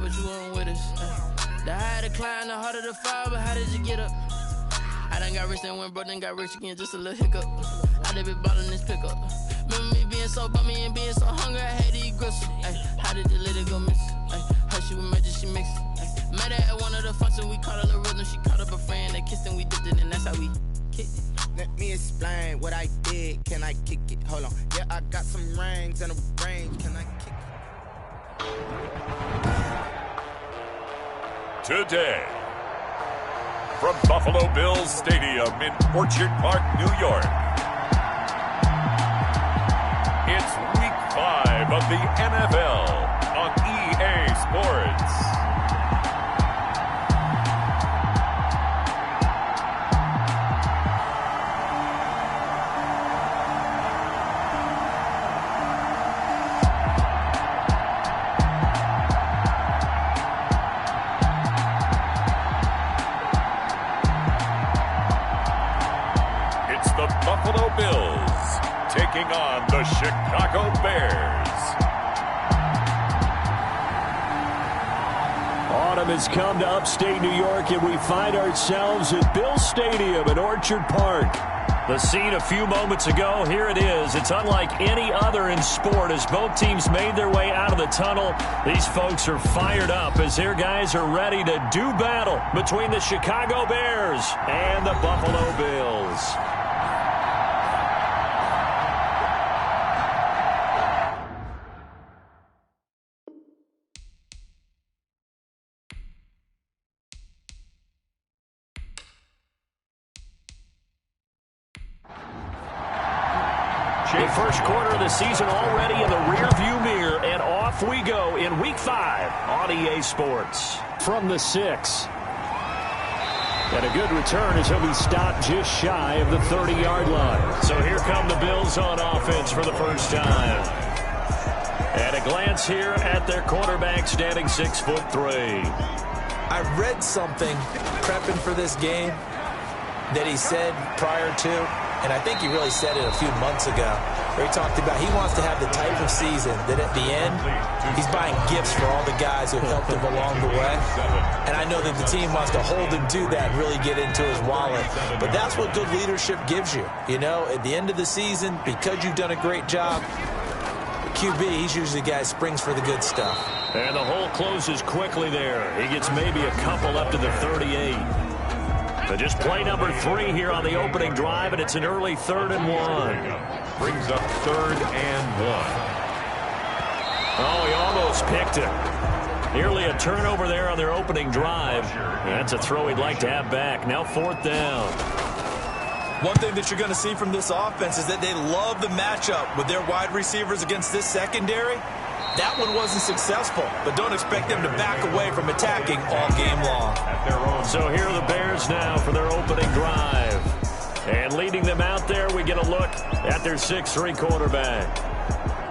but you weren't with us. The higher the climb, the harder the fall, but how did you get up? I done got rich, then went broke, then got rich again, just a little hiccup. I done been ballin' this pickup. Remember me being so bummy and being so hungry, I had to eat gristle. How did the lady go miss? Her she was magic, she mixed. Met her at one of the functions, we caught a little rhythm. She caught up a friend, they kissed and we dipped it, and that's how we kicked it. Let me explain what I did. Can I kick it? Hold on. Yeah, I got some rings and a range. Can I kick it? Today, from Buffalo Bills Stadium in Orchard Park, New York, it's Week 5 of the NFL on EA Sports. Bills taking on the Chicago Bears. Autumn has come to upstate New York, and we find ourselves at Bills Stadium in Orchard Park. The scene a few moments ago, here it is. It's unlike any other in sport as both teams made their way out of the tunnel. These folks are fired up as their guys are ready to do battle between the Chicago Bears and the Buffalo Bills. The first quarter of the season already in the rearview mirror, and off we go in Week 5 on EA Sports. From the 6. And a good return as he'll be stopped just shy of the 30-yard line. So here come the Bills on offense for the first time. And a glance here at their quarterback standing 6'3". I read something prepping for this game that he said prior to, and I think he really said it a few months ago, where he talked about he wants to have the type of season that at the end, he's buying gifts for all the guys who helped him along the way. And I know that the team wants to hold him to that and really get into his wallet. But that's what good leadership gives you. You know, at the end of the season, because you've done a great job, QB, he's usually the guy who springs for the good stuff. And the hole closes quickly there. He gets maybe a couple up to the 38. So just play number 3 here on the opening drive, and it's an early 3rd and 1. Brings up 3rd and 1. Oh, he almost picked it. Nearly a turnover there on their opening drive. That's a throw he'd like to have back. Now 4th down. One thing that you're going to see from this offense is that they love the matchup with their wide receivers against this secondary. That one wasn't successful, but don't expect them to back away from attacking all game long. So here are the Bears now for their opening drive. And leading them out there, we get a look at their 6'3" quarterback.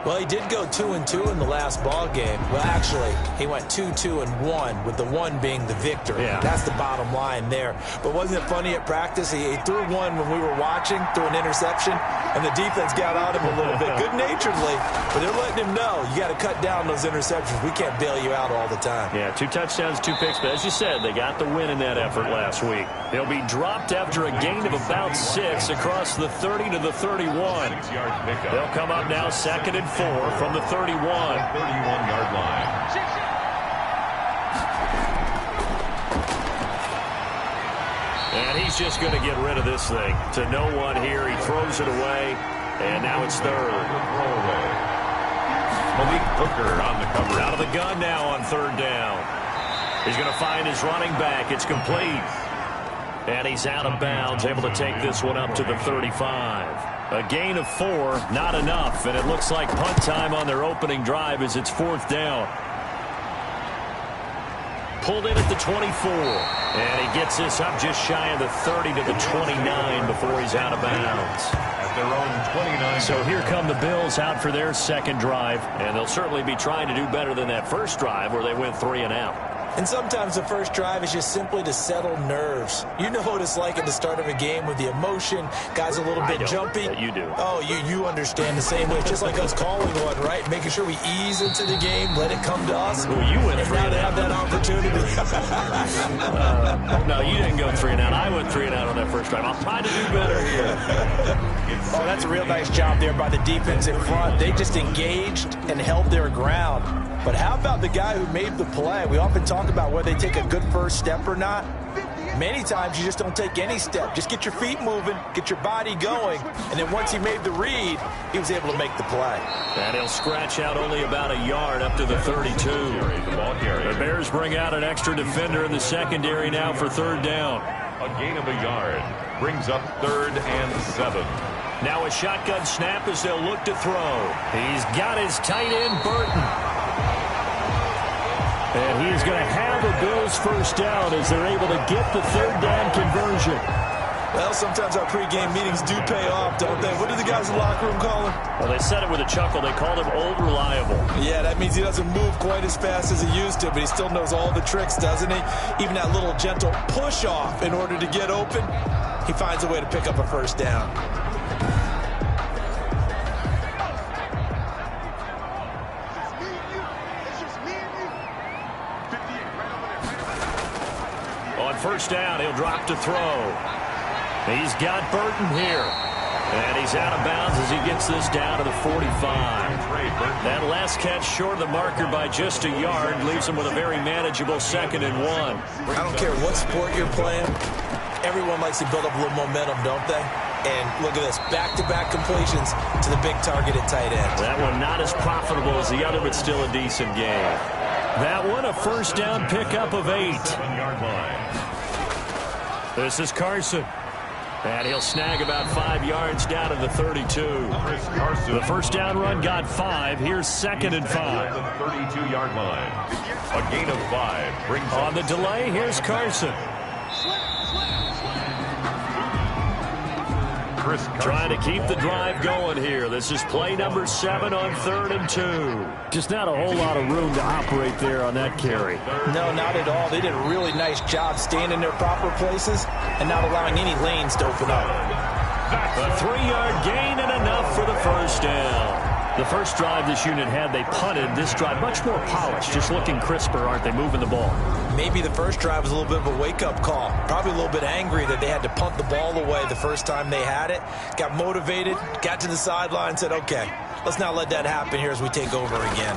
Well, he did go 2-2 in the last ball game. Well, actually, he went 2-2-1, with the 1 being the victory. Yeah. That's the bottom line there. But wasn't it funny at practice? He threw one when we were watching, threw an interception, and the defense got on him a little bit, good-naturedly. But they're letting him know, you got to cut down those interceptions. We can't bail you out all the time. Yeah, 2 touchdowns, 2 picks. But as you said, they got the win in that effort last week. They'll be dropped after a gain of about 6 across the 30 to the 31. They'll come up now 2nd and 4 from the 31-yard line. And he's just going to get rid of this thing to no one here. He throws it away, and now it's 3rd. Malik Hooker on the cover. Out of the gun now on 3rd down. He's going to find his running back. It's complete. And he's out of bounds, able to take this one up to the 35. A gain of 4, not enough, and it looks like punt time on their opening drive as it's 4th down. Pulled in at the 24, and he gets this up just shy of the 30 to the 29 before he's out of bounds. At their own 29. So here come the Bills out for their 2nd drive, and they'll certainly be trying to do better than that first drive where they went 3 and out. And sometimes the first drive is just simply to settle nerves. You know what it's like at the start of a game with the emotion. Guys a little bit jumpy. You do. Oh, you understand the same way. It's just like us calling one, right? Making sure we ease into the game, let it come to us. Well, you went 3 and and now out. they have that opportunity. No, you didn't go 3 and out. I went 3 and out on that first drive. I'll try to do better here. Oh, that's a real nice job there by the defense in front. They just engaged and held their ground. But how about the guy who made the play? We often talk about whether they take a good first step or not. Many times you just don't take any step. Just get your feet moving, get your body going, and then once he made the read, he was able to make the play. And he'll scratch out only about a yard up to the 32. The Bears bring out an extra defender in the secondary now for 3rd down. A gain of a yard brings up 3rd and 7. Now a shotgun snap as they'll look to throw. He's got his tight end, Burton. And he's going to have a Bills first down as they're able to get the 3rd down conversion. Well, sometimes our pregame meetings do pay off, don't they? What do the guys in the locker room call him? Well, they said it with a chuckle. They called him Old Reliable. Yeah, that means he doesn't move quite as fast as he used to, but he still knows all the tricks, doesn't he? Even that little gentle push-off in order to get open, he finds a way to pick up a first down. On first down, he'll drop to throw. He's got Burton here. And he's out of bounds as he gets this down to the 45. That last catch short of the marker by just a yard leaves him with a very manageable 2nd and 1. I don't care what sport you're playing. Everyone likes to build up a little momentum, don't they? And look at this, back-to-back completions to the big targeted tight end. That one not as profitable as the other, but still a decent game. That one a first down pickup of 8. This is Carson. And he'll snag about 5 yards down to the 32. The first down run got 5. Here's 2nd and 5. The 32-yard line. A gain of 5 brings on the delay. Here's Carson. Trying to keep the drive going here. This is play number 7 on 3rd and 2. Just not a whole lot of room to operate there on that carry. No, not at all. They did a really nice job staying in their proper places and not allowing any lanes to open up. A 3-yard gain and enough for the first down. The first drive this unit had, they punted. This drive, much more polished, just looking crisper, aren't they, moving the ball? Maybe the first drive was a little bit of a wake-up call. Probably a little bit angry that they had to punt the ball away the first time they had it. Got motivated, got to the sideline, said, okay, let's not let that happen here as we take over again.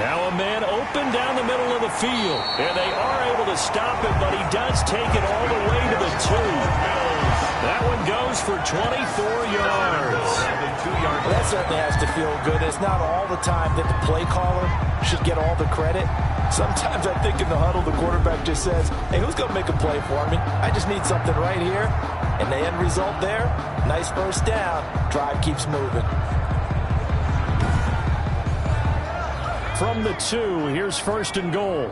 Now a man open down the middle of the field. And they are able to stop him, but he does take it all the way to the 2. That one goes for 24 yards. Well, that certainly has to feel good. It's not all the time that the play caller should get all the credit. Sometimes I think in the huddle, the quarterback just says, hey, who's going to make a play for me? I just need something right here. And the end result there, nice first down. Drive keeps moving. From the 2, here's 1st and goal.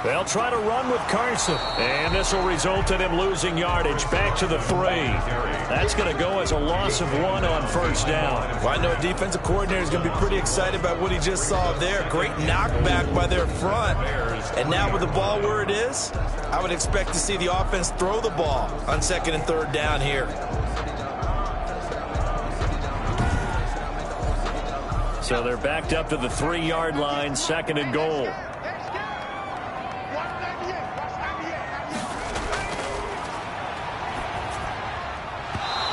They'll try to run with Carson. And this will result in him losing yardage back to the 3. That's going to go as a loss of 1 on first down. Well, I know a defensive coordinator is going to be pretty excited about what he just saw there. Great knockback by their front. And now with the ball where it is, I would expect to see the offense throw the ball on 2nd and 3rd down here. So they're backed up to the 3-yard line, 2nd and goal.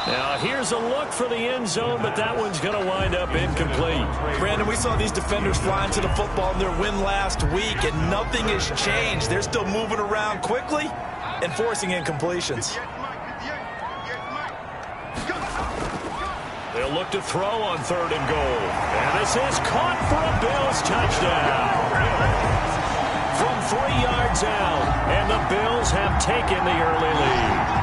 Now here's a look for the end zone, but that one's going to wind up incomplete. Brandon, we saw these defenders flying to the football in their win last week, and nothing has changed. They're still moving around quickly and forcing incompletions. They'll look to throw on 3rd and goal. And this is caught for a Bills touchdown. From 3 yards out, and the Bills have taken the early lead.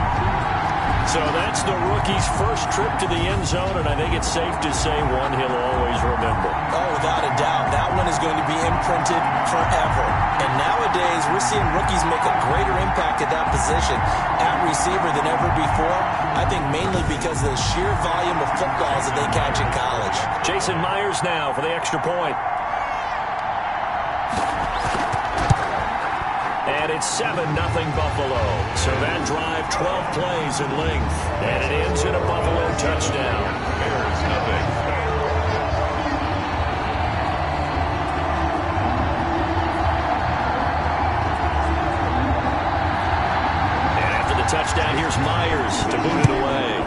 So that's the rookie's first trip to the end zone, and I think it's safe to say one he'll always remember. Oh, without a doubt. That one is going to be imprinted forever. And nowadays, we're seeing rookies make a greater impact at that position at receiver than ever before. I think mainly because of the sheer volume of footballs that they catch in college. Jason Myers now for the extra point. And it's 7-0 Buffalo. So that drive, 12 plays in length. And it ends in a Buffalo touchdown. Bears nothing. And after the touchdown, here's Myers to boot it away.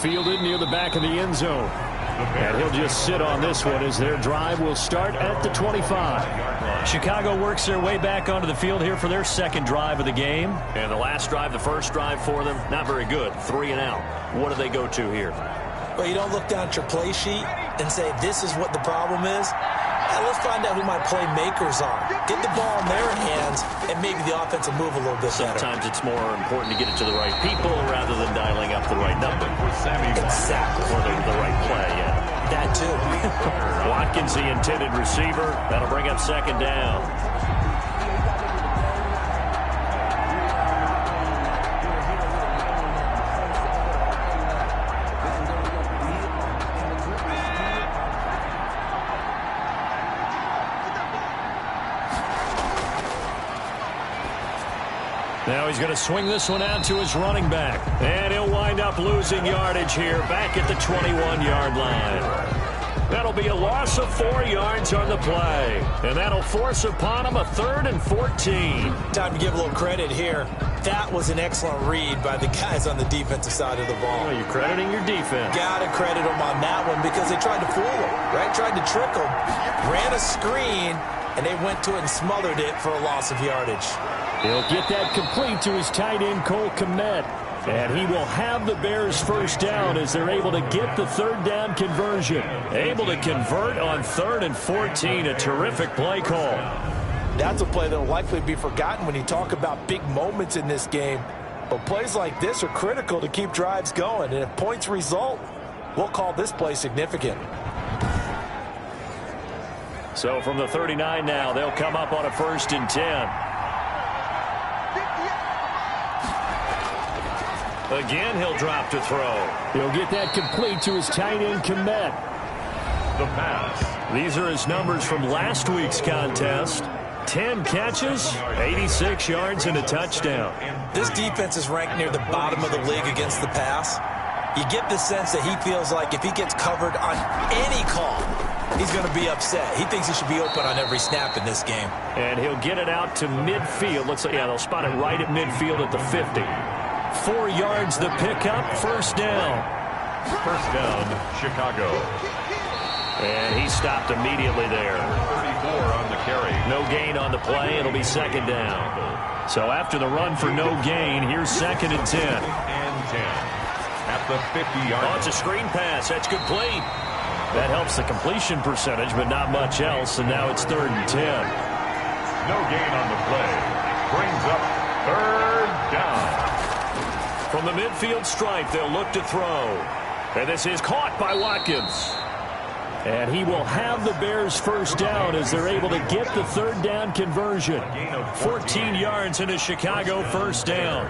Fielded near the back of the end zone. And he'll just sit on this one as their drive will start at the 25. Chicago works their way back onto the field here for their second drive of the game. And the last drive, the first drive for them, not very good. 3 and out. What do they go to here? Well, you don't look down at your play sheet and say, this is what the problem is. Let's find out who my playmakers are. Get the ball in their hands, and maybe the offense will move a little bit better. Sometimes it's more important to get it to the right people rather than dialing up the right number. Exactly. Or the right play, yeah. That too. Watkins, the intended receiver. That'll bring up second down. Now he's going to swing this one out to his running back. And he'll wind up losing yardage here back at the 21-yard line. That'll be a loss of 4 yards on the play. And that'll force upon him a 3rd and 14. Time to give a little credit here. That was an excellent read by the guys on the defensive side of the ball. Oh, you're crediting your defense. Got to credit them on that one because they tried to fool him, right? Tried to trick him. Ran a screen, and they went to it and smothered it for a loss of yardage. He'll get that complete to his tight end, Cole Kmet. And he will have the Bears first down as they're able to get the 3rd down conversion. Able to convert on 3rd and 14. A terrific play call. That's a play that will likely be forgotten when you talk about big moments in this game. But plays like this are critical to keep drives going. And if points result, we'll call this play significant. So from the 39 now, they'll come up on a 1st and 10. Again, he'll drop to throw. He'll get that complete to his tight end, Kmet. The pass. These are his numbers from last week's contest. 10 catches, 86 yards, and a touchdown. This defense is ranked near the bottom of the league against the pass. You get the sense that he feels like if he gets covered on any call, he's going to be upset. He thinks he should be open on every snap in this game. And he'll get it out to midfield. Looks like, yeah, they'll spot it right at midfield at the 50. 4 yards the pickup, 1st down. 1st down, Chicago. And he stopped immediately there. 34 on the carry. No gain on the play. It'll be 2nd down. So after the run for no gain, here's 2nd and 10. 2nd and 10 at the 50-yard line. Oh, it's a screen pass. That's complete. That helps the completion percentage, but not much else. And now it's 3rd and 10. No gain on the play. Brings up 3rd down. From the midfield stripe, they'll look to throw. And this is caught by Watkins. And he will have the Bears first down as they're able to get the 3rd down conversion. 14 yards into Chicago, 1st down.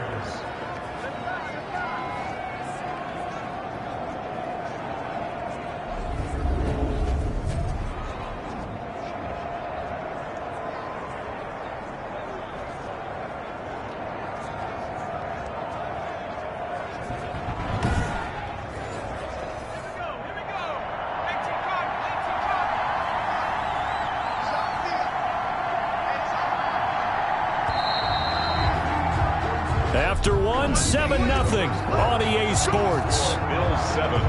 After one, 7-0 on EA Sports. Bills 7,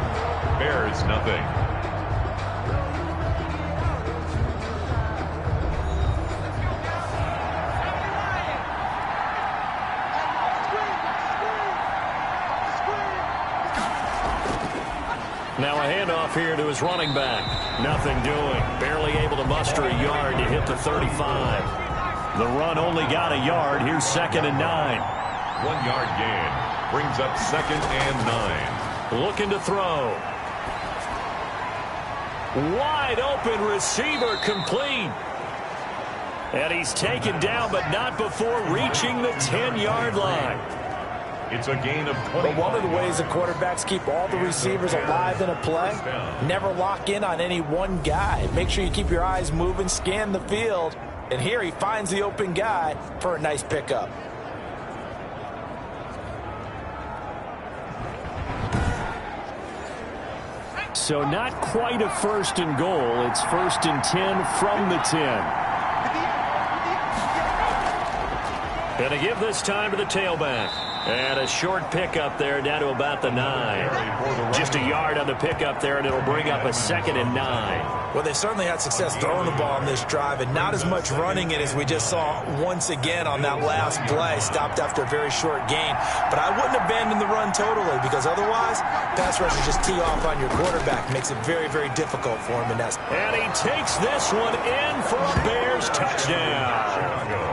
Bears nothing. Now a handoff here to his running back. Nothing doing. Barely able to muster a yard to hit the 35. The run only got a yard. Here's 2nd and 9. 1 yard gain brings up 2nd and 9. Looking to throw. Wide open receiver, complete. And he's taken down, but not before reaching the 10-yard line. It's a gain of 20. But one of the ways the quarterbacks keep all the receivers alive in a play, never lock in on any one guy. Make sure you keep your eyes moving, scan the field. And here he finds the open guy for a nice pickup. So not quite a 1st and goal. It's 1st and 10 from the 10. Going to give this time to the tailback. And a short pickup there down to about the 9. Just a yard on the pickup there, and it'll bring up a 2nd and 9. Well, they certainly had success throwing the ball on this drive, and not as much running it as we just saw once again on that last play. Stopped after a very short gain. But I wouldn't abandon the run totally, because otherwise, pass rushers just tee off on your quarterback. Makes it very, very difficult for him in that. And he takes this one in for a Bears touchdown.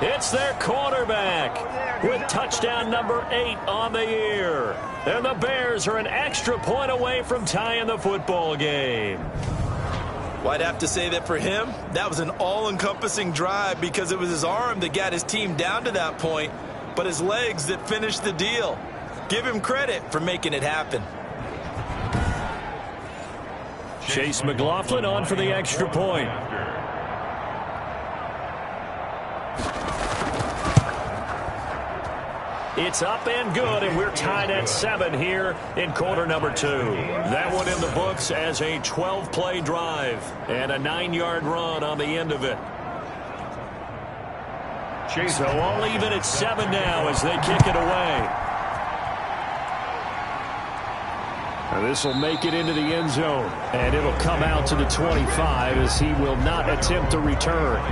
It's their quarterback with touchdown number 8 on the year. And the Bears are an extra point away from tying the football game. Well, I'd have to say that for him, that was an all-encompassing drive because it was his arm that got his team down to that point, but his legs that finished the deal. Give him credit for making it happen. Chase McLaughlin on for the extra point. It's up and good, and we're tied at 7 here in quarter number 2. That one in the books as a 12-play drive and a 9-yard run on the end of it. So all even at 7 now as they kick it away. And this will make it into the end zone, and it'll come out to the 25 as he will not attempt to return.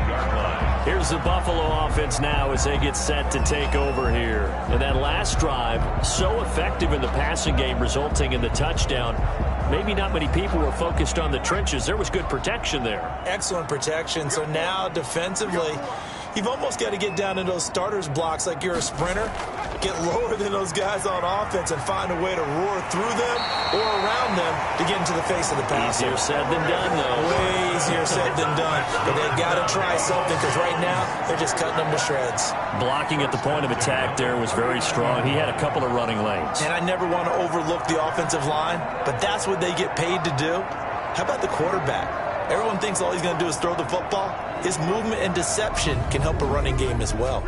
Here's the Buffalo offense now as they get set to take over here. And that last drive, so effective in the passing game, resulting in the touchdown. Maybe not many people were focused on the trenches. There was good protection there. Excellent protection. So now defensively, you've almost got to get down in those starters blocks like you're a sprinter. Get lower than those guys on offense and find a way to roar through them or around them to get into the face of the passer. Easier said than done, though. Way easier said than done. But they've got to try something because right now they're just cutting them to shreds. Blocking at the point of attack there was very strong. He had a couple of running lanes. And I never want to overlook the offensive line, but that's what they get paid to do. How about the quarterback? Everyone thinks all he's going to do is throw the football. His movement and deception can help a running game as well.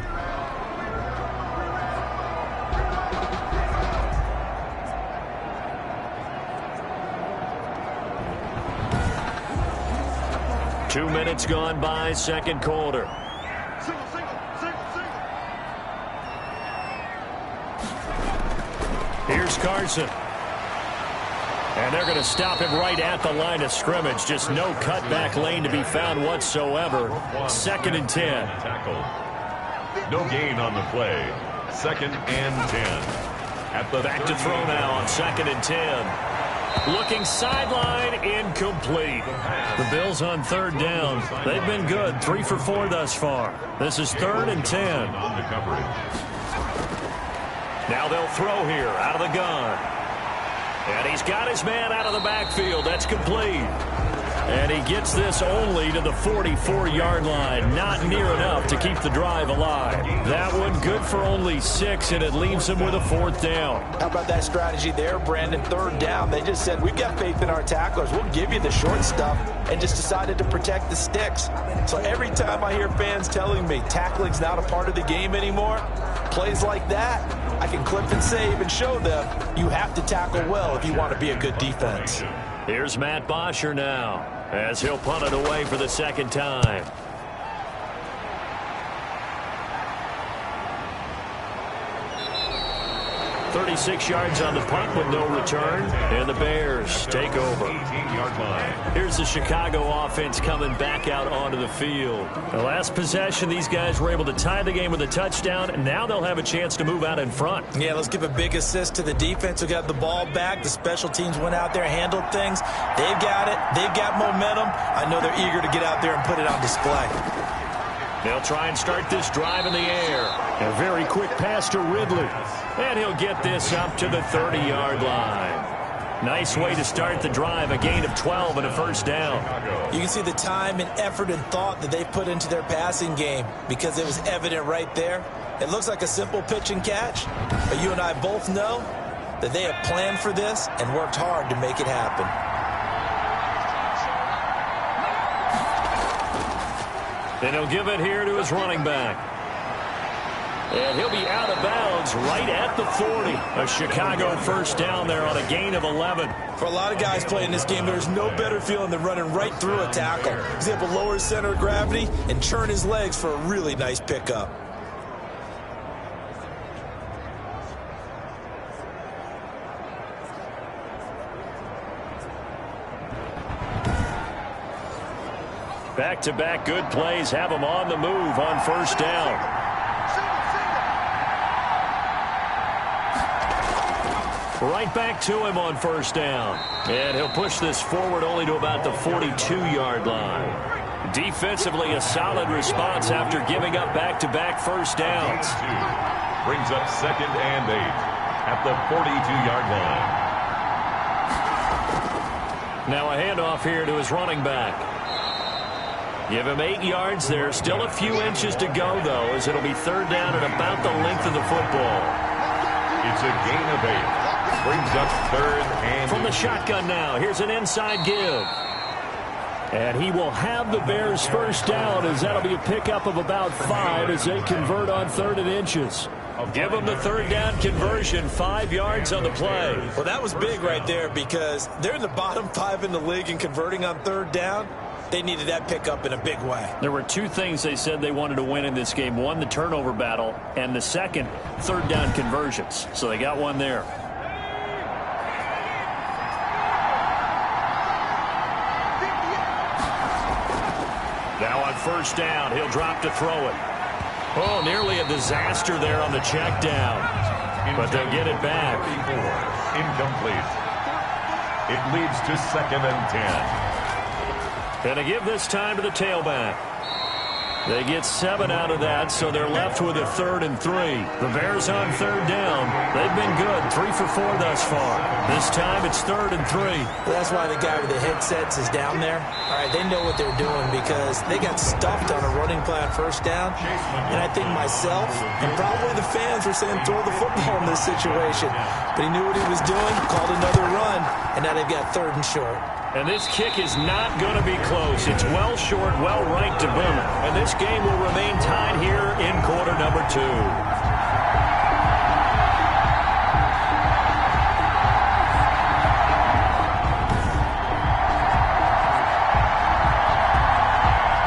Two minutes gone by, second quarter. Here's Carson. And they're going to stop him right at the line of scrimmage. Just no cutback lane to be found whatsoever. 2nd and 10. No gain on the play. 2nd and 10. At the back to throw now on 2nd and 10. Looking sideline, incomplete. The Bills on 3rd down. They've been good, 3 for 4 thus far. This is 3rd and 10. Now they'll throw here out of the gun. And he's got his man out of the backfield. That's complete. And he gets this only to the 44-yard line. Not near enough to keep the drive alive. That one good for only 6, and it leaves him with a 4th down. How about that strategy there, Brandon? 3rd down. They just said, we've got faith in our tacklers. We'll give you the short stuff, and just decided to protect the sticks. So every time I hear fans telling me tackling's not a part of the game anymore, plays like that, I can clip and save and show them you have to tackle well if you want to be a good defense. Here's Matt Bosher now as he'll punt it away for the 2nd time. 36 yards on the punt with no return, and the Bears take over. Here's the Chicago offense coming back out onto the field. The last possession, these guys were able to tie the game with a touchdown, and now they'll have a chance to move out in front. Yeah, let's give a big assist to the defense who got the ball back. The special teams went out there, handled things. They've got it. They've got momentum. I know they're eager to get out there and put it on display. They'll try and start this drive in the air. A very quick pass to Ridley. And he'll get this up to the 30-yard line. Nice way to start the drive, a gain of 12 and a first down. You can see the time and effort and thought that they put into their passing game because it was evident right there. It looks like a simple pitch and catch, but you and I both know that they have planned for this and worked hard to make it happen. And he'll give it here to his running back. And he'll be out of bounds right at the 40. A Chicago first down there on a gain of 11. For a lot of guys playing this game, there's no better feeling than running right through a tackle. He's able to lower his center of gravity and turn his legs for a really nice pickup. Back-to-back good plays have him on the move on first down. Right back to him on first down. And he'll push this forward only to about the 42-yard line. Defensively, a solid response after giving up back-to-back first downs. Brings up 2nd and 8 at the 42-yard line. Now a handoff here to his running back. Give him 8 yards there. Still a few inches to go, though, as it'll be third down at about the length of the football. It's a gain of 8. Brings up 3rd and from the shotgun now. Here's an inside give. And he will have the Bears first down, as that'll be a pickup of about 5 as they convert on 3rd and inches. Give them the third down conversion, 5 yards on the play. Well, that was big right there because they're in the bottom 5 in the league and converting on 3rd down. They needed that pickup in a big way. There were 2 things they said they wanted to win in this game. One, the turnover battle, and the second, third down conversions. So they got one there. Now on first down, he'll drop to throw it. Oh, nearly a disaster there on the check down. But they'll get it back. Incomplete. It leads to 2nd and 10. And to give this time to the tailback. They get 7 out of that, so they're left with a 3rd and 3. The Bears on third down. They've been good, 3 for 4 thus far. This time it's 3rd and 3. Well, that's why the guy with the headsets is down there. All right, they know what they're doing because they got stuffed on a running play on first down. And I think myself and probably the fans were saying throw the football in this situation. But he knew what he was doing, called another run, and now they've got 3rd and short. And this kick is not going to be close. It's well short, well right to boot. And this game will remain tied here in quarter number 2.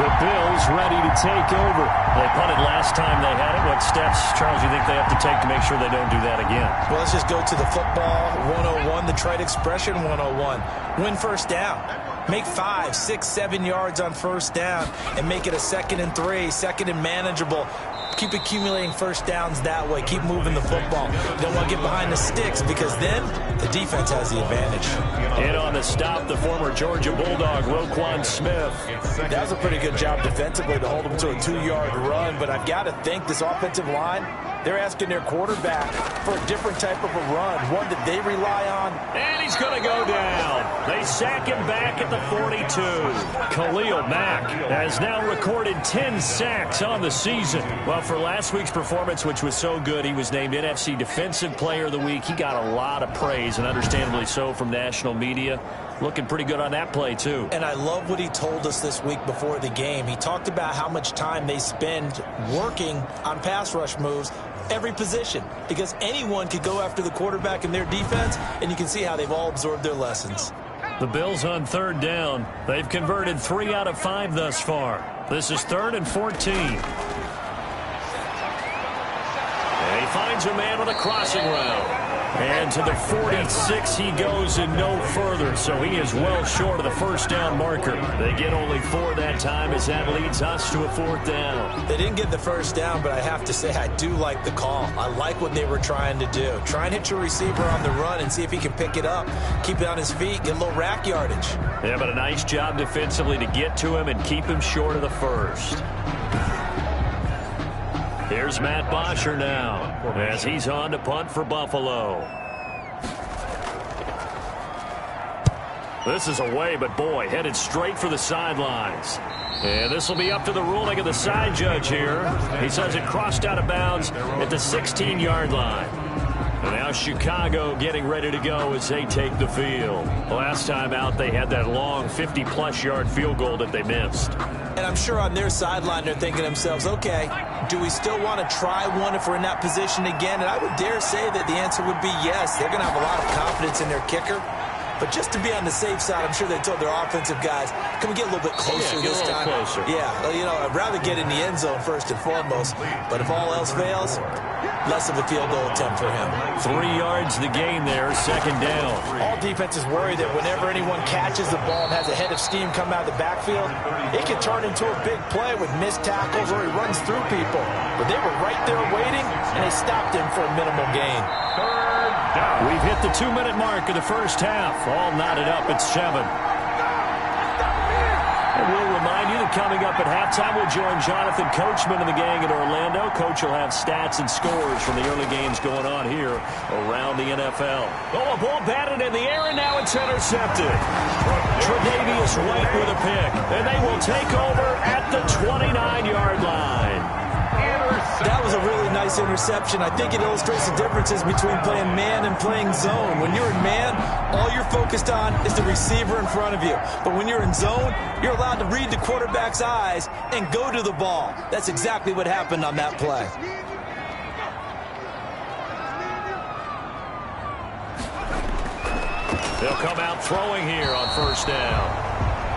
The Bills ready to take over. They punted last time they had it. What steps, Charles, you think they have to take to make sure they don't do that again? Well, let's just go to the football 101, the trite expression 101. Win first down. Make 5, 6, 7 yards on first down and make it a 2nd and 3, 2nd and manageable. Keep accumulating first downs that way. Keep moving the football. You don't want to get behind the sticks because then the defense has the advantage. In on the stop, the former Georgia Bulldog, Roquan Smith. That was a pretty good job defensively to hold him to a 2-yard run, but I've got to think this offensive line, they're asking their quarterback for a different type of a run, one that they rely on. And he's going to go down. They sack him back at the 42. Khalil Mack has now recorded 10 sacks on the season. Well, for last week's performance, which was so good, he was named NFC Defensive Player of the Week. He got a lot of praise, and understandably so, from national media. Looking pretty good on that play, too. And I love what he told us this week before the game. He talked about how much time they spend working on pass rush moves, every position, because anyone could go after the quarterback in their defense, and you can see how they've all absorbed their lessons. The Bills on third down. They've converted 3 out of 5 thus far. This is 3rd and 14. And he finds a man on a crossing route. And to the 46 he goes and no further, so he is well short of the first down marker. They get only 4 that time as that leads us to a 4th down. They didn't get the first down, but I have to say I do like the call. I like what they were trying to do. Try and hit your receiver on the run and see if he can pick it up, keep it on his feet, get a little rack yardage. Yeah, but a nice job defensively to get to him and keep him short of the first. Here's Matt Bosher now as he's on to punt for Buffalo. This is away, but boy, headed straight for the sidelines. And this will be up to the ruling of the side judge here. He says it crossed out of bounds at the 16-yard line. And now Chicago getting ready to go as they take the field. Last time out, they had that long 50-plus yard field goal that they missed. And I'm sure on their sideline they're thinking to themselves, okay, do we still want to try one if we're in that position again? And I would dare say that the answer would be yes. They're going to have a lot of confidence in their kicker. But just to be on the safe side, I'm sure they told their offensive guys, can we get a little bit closer this time? Closer. Yeah, you know, I'd rather get in the end zone first and foremost. But if all else fails, less of a field goal attempt for him. 3 yards the gain there, second down. All defenses worry that whenever anyone catches the ball and has a head of steam come out of the backfield, it can turn into a big play with missed tackles or he runs through people. But they were right there waiting, and they stopped him for a minimal gain. We've hit the 2-minute mark of the first half. All knotted up at 7. And we'll remind you that coming up at halftime, we'll join Jonathan Coachman and the gang in Orlando. Coach will have stats and scores from the early games going on here around the NFL. Oh, a ball batted in the air, and now it's intercepted. Tre'Davious White with a pick, and they will take over at the 29-yard line. That was a really nice interception. I think it illustrates the differences between playing man and playing zone. When you're in man, all you're focused on is the receiver in front of you. But when you're in zone, you're allowed to read the quarterback's eyes and go to the ball. That's exactly what happened on that play. They'll come out throwing here on first down.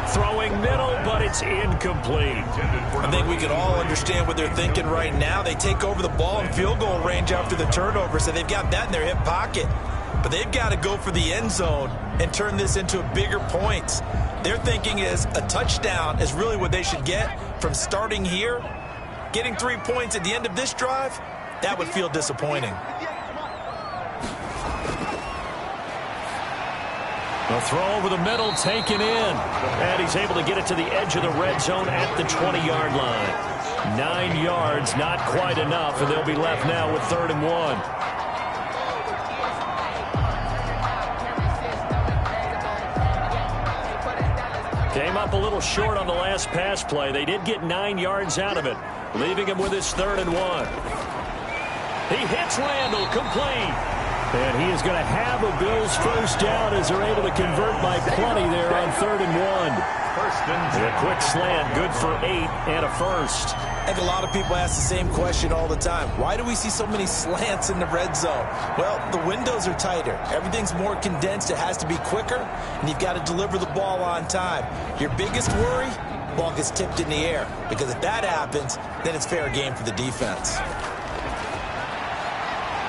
Throwing middle, but it's incomplete. I think we can all understand what they're thinking right now. They take over the ball in field goal range after the turnover, so they've got that in their hip pocket. But they've got to go for the end zone and turn this into bigger points. Their thinking is a touchdown is really what they should get from starting here. Getting 3 points at the end of this drive, that would feel disappointing. A throw over the middle, taken in. And he's able to get it to the edge of the red zone at the 20-yard line. 9 yards, not quite enough, and they'll be left now with 3rd and 1. Came up a little short on the last pass play. They did get 9 yards out of it, leaving him with his 3rd and 1. He hits Randall, complete. And he is going to have a Bills first down as they're able to convert by plenty there on 3rd and 1. And a quick slant, good for 8 and a first. I think a lot of people ask the same question all the time. Why do we see so many slants in the red zone? Well, the windows are tighter. Everything's more condensed. It has to be quicker, and you've got to deliver the ball on time. Your biggest worry, ball gets tipped in the air, because if that happens, then it's fair game for the defense.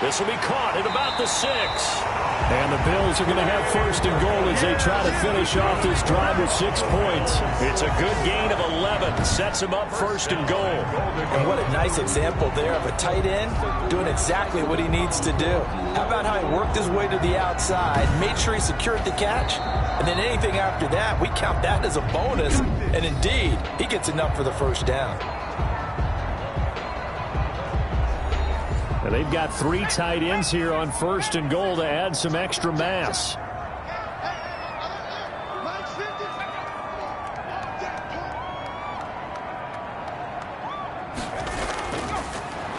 This will be caught at about the 6. And the Bills are going to have 1st and goal as they try to finish off this drive with 6 points. It's a good gain of 11. Sets them up 1st and goal. And what a nice example there of a tight end doing exactly what he needs to do. How about how he worked his way to the outside, made sure he secured the catch, and then anything after that, we count that as a bonus. And indeed, he gets enough for the first down. And they've got 3 tight ends here on 1st and goal to add some extra mass.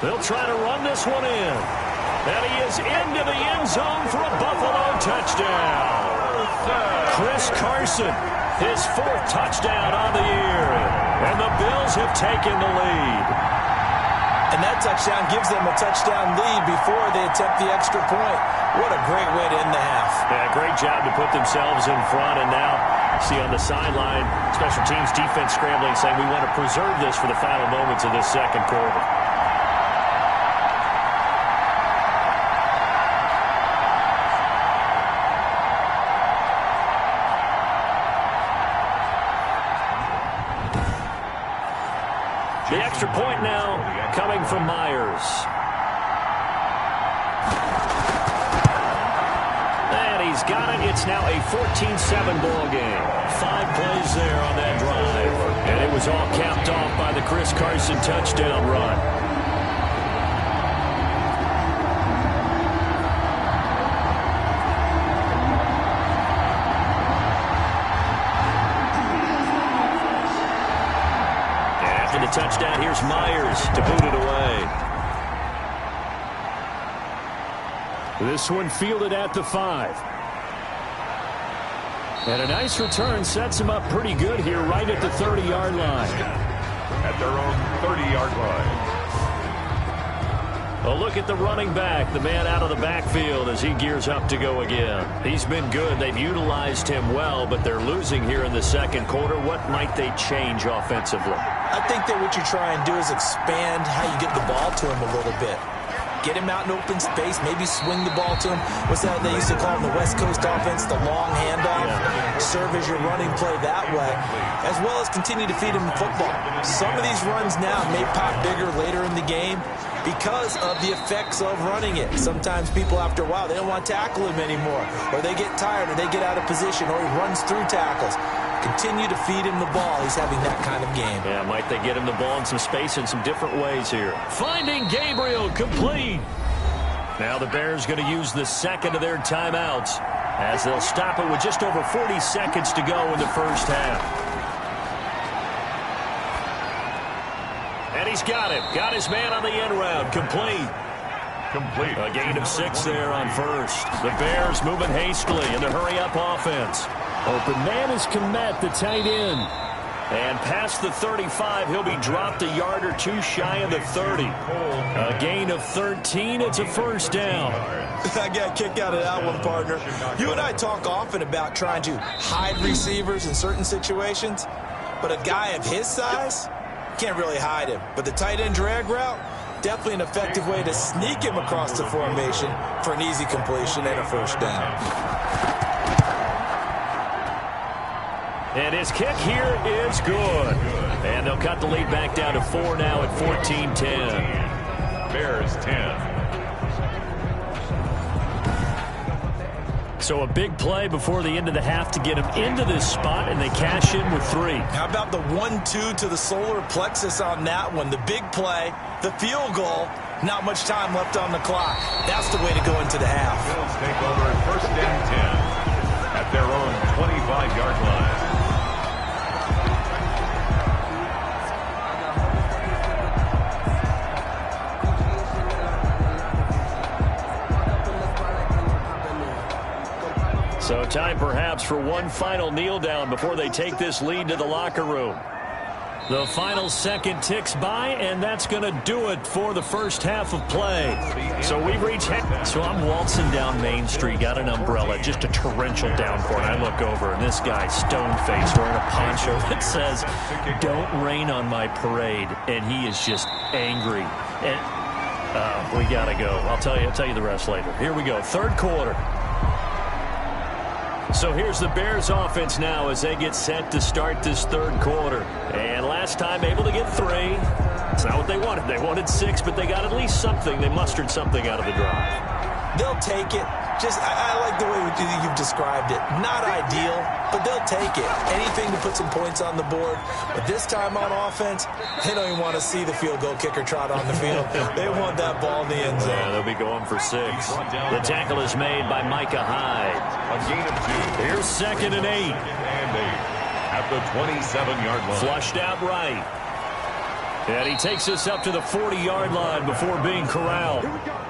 They'll try to run this one in. And he is into the end zone for a Buffalo touchdown. Chris Carson, his 4th touchdown on the year. And the Bills have taken the lead. And that touchdown gives them a touchdown lead before they attempt the extra point. What a great way to end the half. Yeah, great job to put themselves in front. And now, see on the sideline, special teams defense scrambling, saying we want to preserve this for the final moments of this second quarter. The extra point now coming from Myers. And he's got it. It's now a 14-7 ball game. 5 plays there on that drive. And it was all capped off by the Chris Carson touchdown run. touchdown. Here's Myers to boot it away. This one fielded at the 5. And a nice return sets him up pretty good here right at the 30-yard line. At their own 30-yard line. A look at the running back, the man out of the backfield as he gears up to go again. He's been good. They've utilized him well, but they're losing here in the second quarter. What might they change offensively? I think that what you try and do is expand how you get the ball to him a little bit. Get him out in open space, maybe swing the ball to him. What's that they used to call in the West Coast offense, the long handoff? Yeah. Serve as your running play that way, as well as continue to feed him the football. Some of these runs now may pop bigger later in the game because of the effects of running it. Sometimes people, after a while, they don't want to tackle him anymore, or they get tired, or they get out of position, or he runs through tackles. Continue to feed him the ball. He's having that kind of game. Yeah, might they get him the ball in some space in some different ways here. Finding Gabriel, complete. Now the Bears going to use the second of their timeouts as they'll stop it with just over 40 seconds to go in the first half. And he's got it. Got his man on the end route. Complete. A gain of 6 there on first. The Bears moving hastily in the hurry-up offense. Open man is Kmet, the tight end. And past the 35, he'll be dropped a yard or two shy of the 30. A gain of 13, it's a first down. I got a kick out of that one, partner. You and I talk often about trying to hide receivers in certain situations, but a guy of his size can't really hide him. But the tight end drag route, definitely an effective way to sneak him across the formation for an easy completion and a first down. And his kick here is good. And they'll cut the lead back down to 4 now at 14-10. Bears 10. So a big play before the end of the half to get him into this spot, and they cash in with 3. How about the 1-2 to the solar plexus on that one? The big play, the field goal, not much time left on the clock. That's the way to go into the half. Bills take over at first and 10 at their own 25-yard line. So time perhaps for one final kneel down before they take this lead to the locker room. The final second ticks by, and that's going to do it for the first half of play. So we've reached half. So I'm waltzing down Main Street, got an umbrella, just a torrential downpour, and I look over, and this guy, stone-faced, wearing a poncho that says, "Don't rain on my parade," and he is just angry. And we got to go. I'll tell you the rest later. Here we go, third quarter. So here's the Bears offense now as they get set to start this third quarter. And last time able to get 3. It's not what they wanted. They wanted 6, but they got at least something. They mustered something out of the drive. They'll take it. I like the way you've described it. Not ideal, but they'll take it. Anything to put some points on the board. But this time on offense, they don't even want to see the field goal kicker trot on the field. They want that ball in the end zone. Yeah, they'll be going for 6. The tackle is made by Micah Hyde. A gain of 2. Here's second and 8. And 8 at the 27-yard line. Flushed out right. And he takes us up to the 40-yard line before being corralled.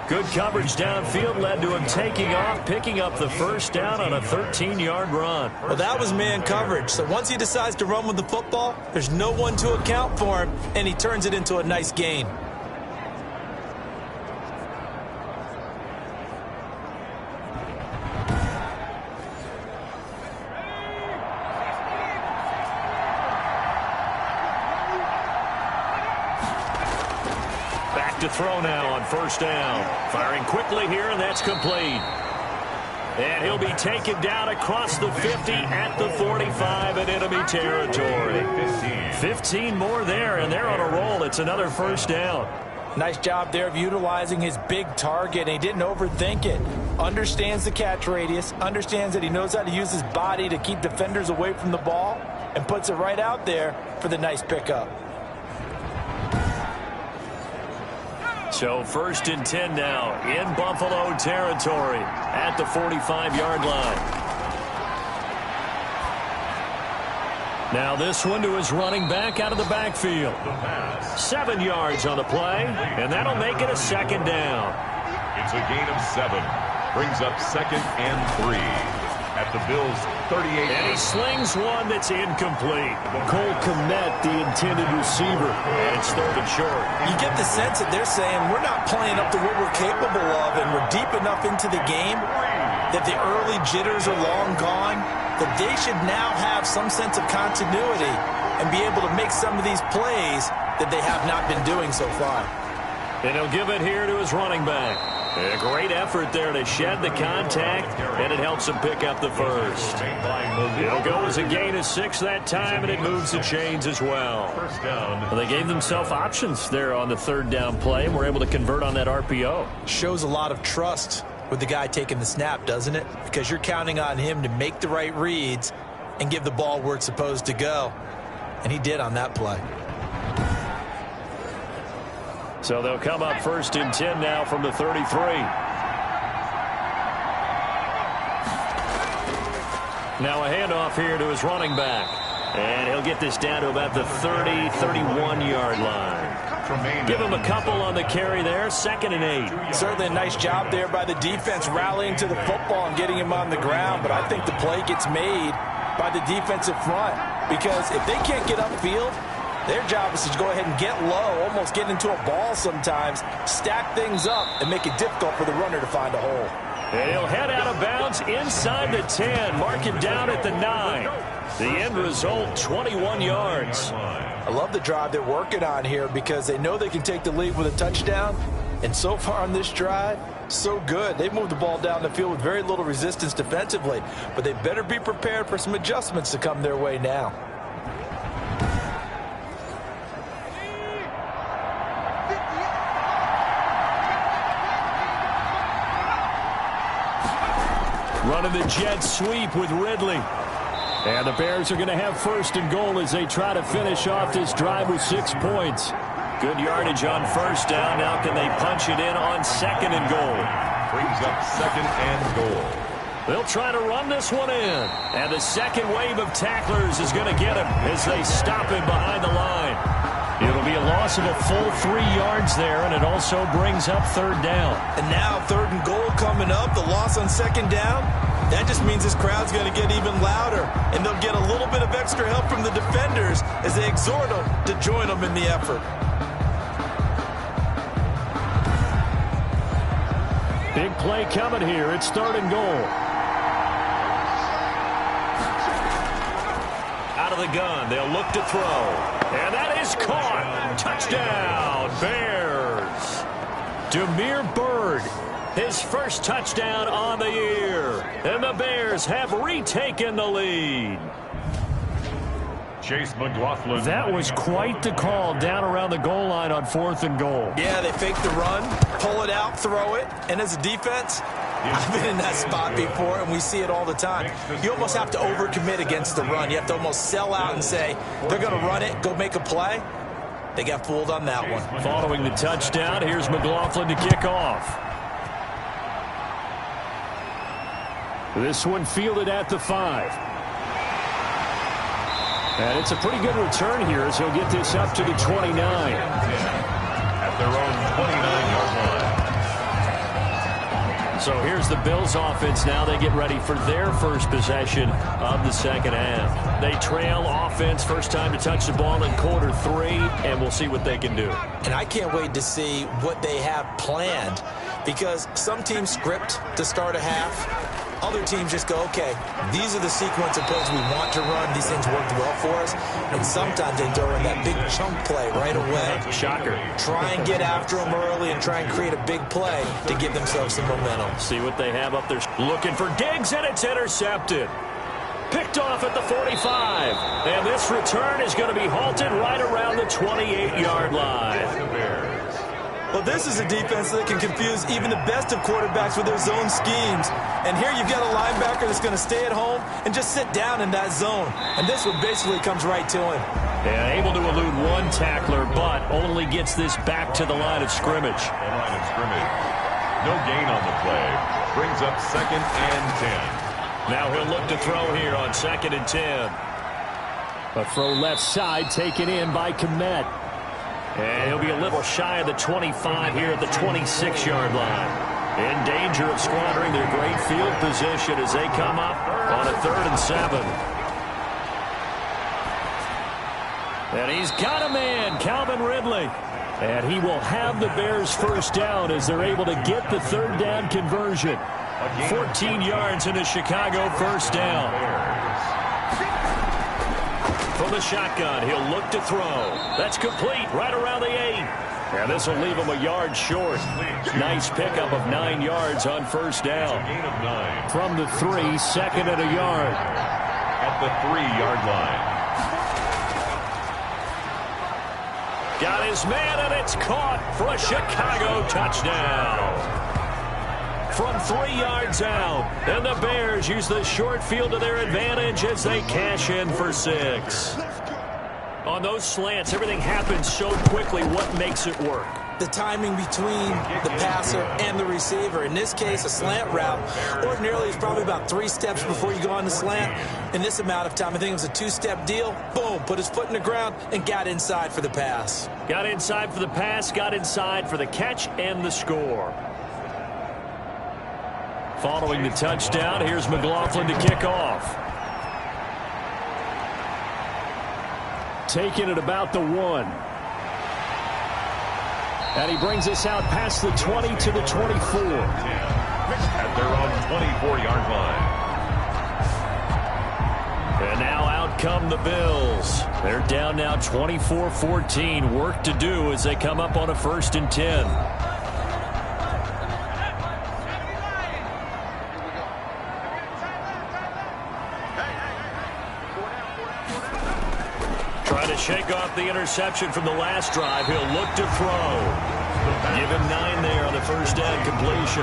Good coverage downfield led to him taking off, picking up the first down on a 13-yard run. Well, that was man coverage. So once he decides to run with the football, there's no one to account for him, and he turns it into a nice gain. To throw now on first down. Firing quickly here, and that's complete. And he'll be taken down across the 50 at the 45 in enemy territory. 15 more there, and they're on a roll. It's another first down. Nice job there of utilizing his big target, and he didn't overthink it. Understands the catch radius, understands that he knows how to use his body to keep defenders away from the ball, and puts it right out there for the nice pickup. So first and 10 now in Buffalo territory at the 45-yard line. Now this one to his running back out of the backfield. 7 yards on the play, and that'll make it a second down. It's a gain of 7. Brings up 2nd and 3 at the Bills' 38. And he slings one that's incomplete. Cole Kmet, the intended receiver. And it's 3rd and short. You get the sense that they're saying we're not playing up to what we're capable of, and we're deep enough into the game that the early jitters are long gone, that they should now have some sense of continuity and be able to make some of these plays that they have not been doing so far. And he'll give it here to his running back. A great effort there to shed the contact, and it helps him pick up the first. It'll go as a gain of 6 that time, and it moves the chains as well. Well, they gave themselves options there on the 3rd down play, and were able to convert on that RPO. Shows a lot of trust with the guy taking the snap, doesn't it? Because you're counting on him to make the right reads and give the ball where it's supposed to go. And he did on that play. So they'll come up 1st and 10 now from the 33. Now a handoff here to his running back. And he'll get this down to about the 30, 31-yard line. Give him a couple on the carry there, 2nd and 8. Certainly a nice job there by the defense rallying to the football and getting him on the ground. But I think the play gets made by the defensive front. Because if they can't get upfield, their job is to go ahead and get low, almost get into a ball sometimes, stack things up, and make it difficult for the runner to find a hole. And he'll head out of bounds inside the 10, mark him down at the 9. The end result, 21 yards. I love the drive they're working on here because they know they can take the lead with a touchdown. And so far on this drive, so good. They've moved the ball down the field with very little resistance defensively. But they better be prepared for some adjustments to come their way now. Running the jet sweep with Ridley. And the Bears are going to have 1st and goal as they try to finish off this drive with 6 points. Good yardage on 1st down. Now can they punch it in on 2nd and goal? Brings up 2nd and goal. They'll try to run this one in. And the second wave of tacklers is going to get him as they stop him behind the line. It'll be a loss of a full 3 yards there, and it also brings up 3rd down. And now 3rd and goal coming up, the loss on 2nd down. That just means this crowd's going to get even louder, and they'll get a little bit of extra help from the defenders as they exhort them to join them in the effort. Big play coming here. It's 3rd and goal. Out of the gun, they'll look to throw. And that is caught. Touchdown, Bears. Damiere Byrd, his first touchdown on the year. And the Bears have retaken the lead. Chase McLaughlin. That was quite the call down around the goal line on 4th and goal. Yeah, they fake the run, pull it out, throw it. And as a defense, I've been in that spot before, and we see it all the time. You almost have to overcommit against the run. You have to almost sell out and say, they're going to run it, go make a play. They got fooled on that one. Following the touchdown, here's McLaughlin to kick off. This one fielded at the 5. And it's a pretty good return here as he'll get this up to the 29. At their own 29-yard line. So here's the Bills offense now. They get ready for their first possession of the 2nd half. They trail offense, first time to touch the ball in quarter 3, and we'll see what they can do. And I can't wait to see what they have planned, because some teams script to start a half. Other teams just go, okay, these are the sequence of plays we want to run. These things worked well for us. And sometimes they throw in that big chunk play right away. Shocker. Try and get after them early and try and create a big play to give themselves some momentum. See what they have up there. Looking for Diggs, and it's intercepted. Picked off at the 45. And this return is going to be halted right around the 28-yard line. Well, this is a defense that can confuse even the best of quarterbacks with their zone schemes. And here you've got a linebacker that's going to stay at home and just sit down in that zone. And this one basically comes right to him. Yeah, able to elude one tackler, but only gets this back to the line of scrimmage. No gain on the play. Brings up 2nd and 10. Now he'll look to throw here on 2nd and 10. A throw left side taken in by Kmet. And he'll be a little shy of the 25 here at the 26-yard line. In danger of squandering their great field position as they come up on a 3rd and 7. And he's got a man, Calvin Ridley. And he will have the Bears first down as they're able to get the 3rd down conversion. 14 yards in a Chicago first down. From the shotgun, he'll look to throw. That's complete right around the 8. And this will leave him a yard short. Nice pickup of 9 yards on first down. From the 3, 2nd and a yard. At the 3-yard line. Got his man, and it's caught for a Chicago touchdown. From 3 yards out, and the Bears use the short field to their advantage as they cash in for 6. On those slants, everything happens so quickly. What makes it work? The timing between the passer and the receiver. In this case, a slant route ordinarily is probably about 3 steps before you go on the slant. In this amount of time, I think it was a 2-step deal. Boom, put his foot in the ground and got inside for the pass. Got inside for the pass, got inside for the catch and the score. Following the touchdown, here's McLaughlin to kick off. Taking it about the 1. And he brings us out past the 20 to the 24. At their own 24-yard line. And now out come the Bills. They're down now 24-14. Work to do as they come up on a 1st and 10. Shake off the interception from the last drive. He'll look to throw. Give him 9 there on the first down completion.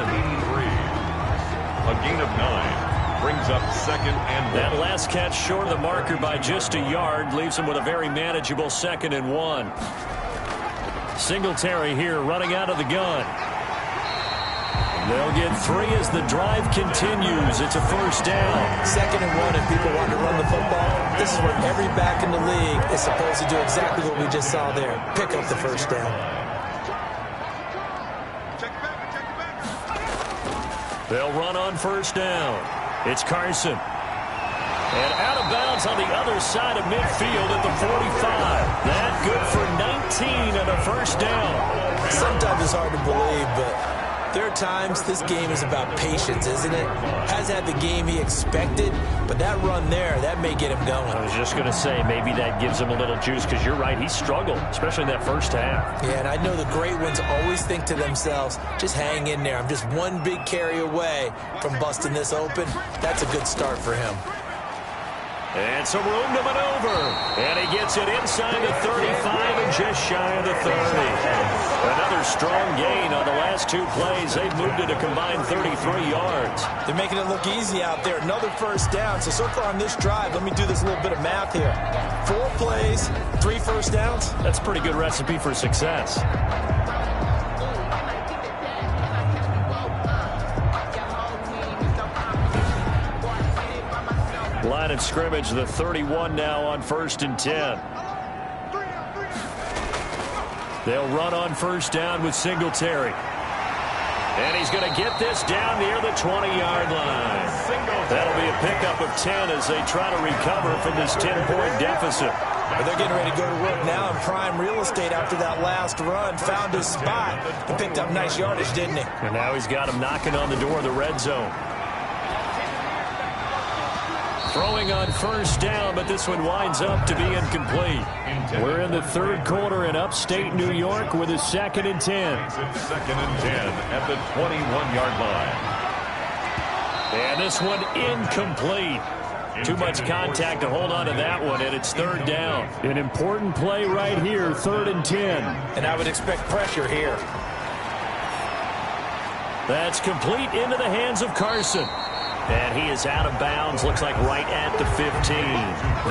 A gain of 9 brings up 2nd and 1. That last catch short of the marker by just a yard leaves him with a very manageable 2nd and 1. Singletary here running out of the gun. They'll get 3 as the drive continues. It's a first down. 2nd and 1, and people want to run the football. This is where every back in the league is supposed to do exactly what we just saw there. Pick up the first down. They'll run on first down. It's Carson. And out of bounds on the other side of midfield at the 45. That good for 19 and a first down. Sometimes it's hard to believe, but there are times this game is about patience, isn't it? Has had the game he expected, but that run there, that may get him going. I was just going to say, maybe that gives him a little juice, because you're right, he struggled, especially in that first half. Yeah, and I know the great ones always think to themselves, just hang in there. I'm just one big carry away from busting this open. That's a good start for him. And some room to maneuver. And he gets it inside the 35 and just shy of the 30. Another strong gain on the last 2 plays. They've moved it a combined 33 yards. They're making it look easy out there. Another first down. So far on this drive, let me do this little bit of math here. 4 plays, 3 first downs. That's a pretty good recipe for success. Line of scrimmage, the 31 now on 1st and 10. They'll run on first down with Singletary. And he's going to get this down near the 20-yard line. That'll be a pickup of 10 as they try to recover from this 10-point deficit. But they're getting ready to go to work now in prime real estate after that last run. Found his spot and picked up nice yardage, didn't he? And now he's got him knocking on the door of the red zone. Throwing on first down, but this one winds up to be incomplete. We're in the 3rd quarter in upstate New York with a 2nd and 10. It's 2nd and 10 at the 21-yard line. And this one incomplete. Too much contact to hold on to that one, and it's 3rd down. An important play right here, 3rd and 10. And I would expect pressure here. That's complete into the hands of Carson. And he is out of bounds, looks like right at the 15.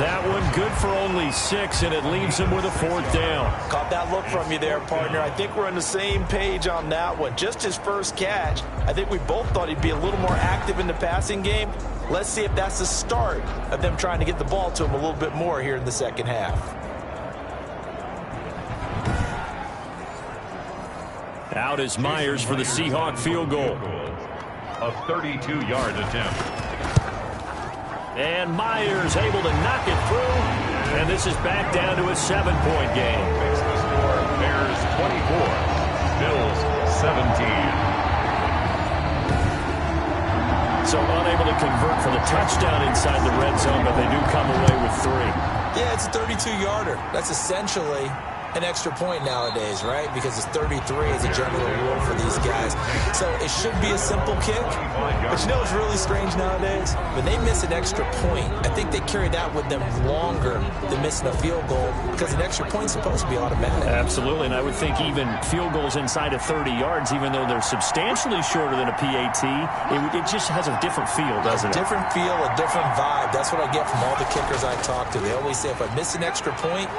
That one good for only 6, and it leaves him with a 4th down. Caught that look from you there, partner. I think we're on the same page on that one. Just his first catch. I think we both thought he'd be a little more active in the passing game. Let's see if that's the start of them trying to get the ball to him a little bit more here in the second half. Out is Myers for the Seahawk field goal. A 32-yard attempt. And Myers able to knock it through. And this is back down to a 7-point game. Makes the score Bears 24, Bills 17. So unable to convert for the touchdown inside the red zone, but they do come away with 3. Yeah, it's a 32-yarder. That's essentially an extra point nowadays, right? Because it's 33 as a general rule for these guys. So it should be a simple kick. But you know what's really strange nowadays? When they miss an extra point, I think they carry that with them longer than missing a field goal because an extra point's supposed to be automatic. Absolutely, and I would think even field goals inside of 30 yards, even though they're substantially shorter than a PAT, it just has a different feel, doesn't it? A different feel, a different vibe. That's what I get from all the kickers I talk to. They always say if I miss an extra point,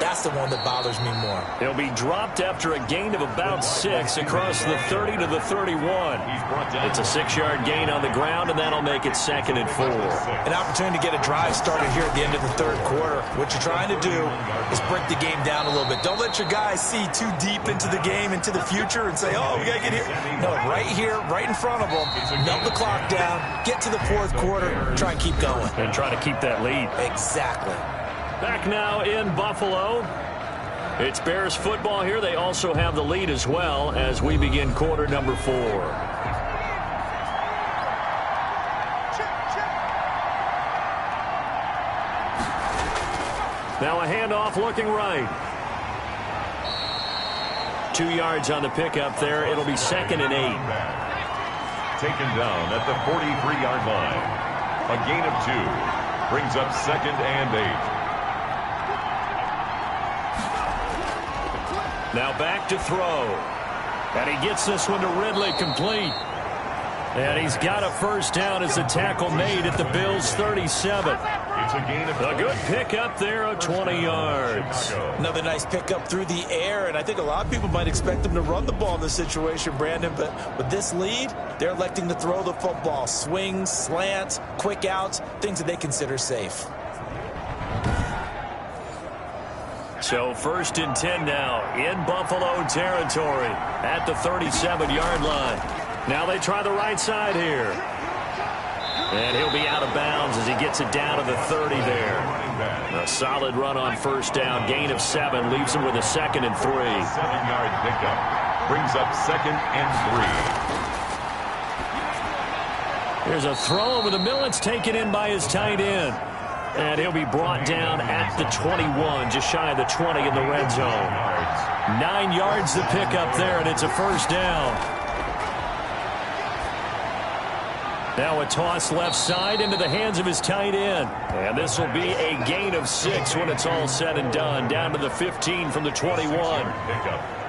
that's the one that bothers me more. He'll be dropped after a gain of about 6 across the 30 to the 31. It's a 6-yard gain on the ground, and that'll make it 2nd and 4. An opportunity to get a drive started here at the end of the third quarter. What you're trying to do is break the game down a little bit. Don't let your guys see too deep into the game, into the future, and say, oh, we got to get here. No, right here, right in front of them, melt the clock down, get to the fourth quarter, try and keep going. And try to keep that lead. Exactly. Back now in Buffalo. It's Bears football here. They also have the lead as well as we begin quarter number 4. Now a handoff looking right. 2 yards on the pickup there. It'll be 2nd and 8. Taken down at the 43-yard line. A gain of 2 brings up 2nd and 8. Now back to throw. And he gets this one to Ridley complete. And he's got a first down as the tackle made at the Bills' 37. It's a gain of a good pickup there of 20 yards. Another nice pickup through the air, and I think a lot of people might expect them to run the ball in this situation, Brandon, but with this lead, they're electing to throw the football. Swings, slants, quick outs, things that they consider safe. So 1st and 10 now in Buffalo territory at the 37-yard line. Now they try the right side here. And he'll be out of bounds as he gets it down to the 30 there. A solid run on first down. Gain of 7 leaves him with a 2nd and 3. 7-yard pickup brings up 2nd and 3. Here's a throw over the middle. It's taken in by his tight end. And he'll be brought down at the 21, just shy of the 20 in the red zone. 9 yards to pick up there, and it's a first down. Now a toss left side into the hands of his tight end. And this will be a gain of 6 when it's all said and done. Down to the 15 from the 21.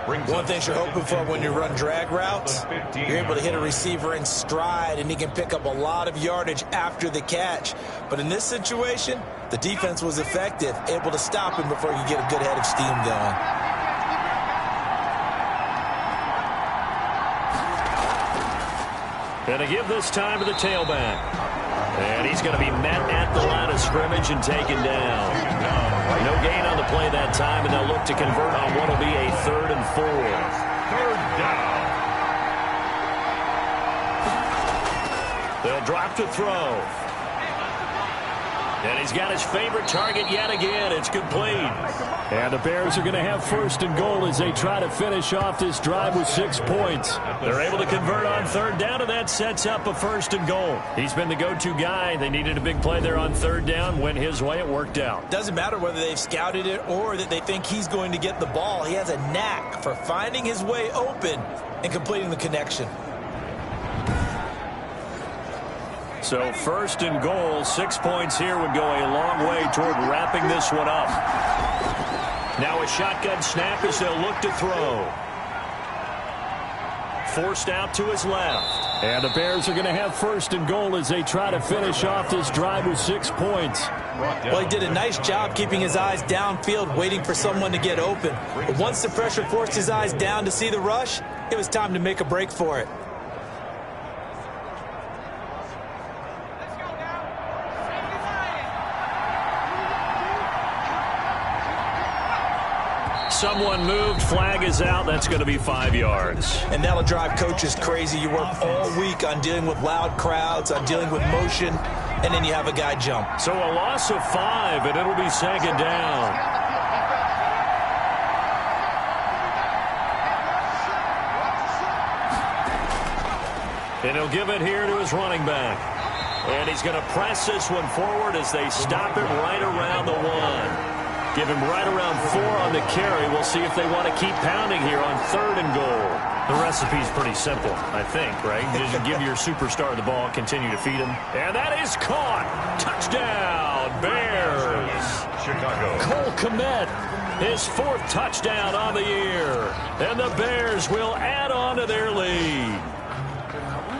One thing you're hoping for when you run drag routes, you're able to hit a receiver in stride, and he can pick up a lot of yardage after the catch. But in this situation, the defense was effective, able to stop him before you get a good head of steam going. And to give this time to the tailback. And he's going to be met at the line of scrimmage and taken down. No gain on the play that time, and they'll look to convert on what will be a 3rd and 4. 3rd down. They'll drop to throw. And he's got his favorite target yet again. It's complete. And the Bears are going to have 1st and goal as they try to finish off this drive with 6 points. They're able to convert on 3rd down, and that sets up a 1st and goal. He's been the go-to guy. They needed a big play there on 3rd down. Went his way. It worked out. Doesn't matter whether they've scouted it or that they think he's going to get the ball. He has a knack for finding his way open and completing the connection. So 1st and goal, 6 points here would go a long way toward wrapping this one up. Now a shotgun snap as they'll look to throw. Forced out to his left. And the Bears are going to have first and goal as they try to finish off this drive with 6 points. Well, he did a nice job keeping his eyes downfield, waiting for someone to get open. But once the pressure forced his eyes down to see the rush, it was time to make a break for it. Someone moved, flag is out, that's going to be 5 yards. And that'll drive coaches crazy. You work all week on dealing with loud crowds, on dealing with motion, and then you have a guy jump. So a loss of 5, and it'll be 2nd down. And he'll give it here to his running back. And he's going to press this one forward as they stop him right around the 1. Give him right around 4 on the carry. We'll see if they want to keep pounding here on 3rd and goal. The recipe's pretty simple, I think, right? Just give your superstar the ball, continue to feed him. And that is caught. Touchdown, Bears. Chicago. Cole Kmet, his 4th touchdown on the year. And the Bears will add on to their lead.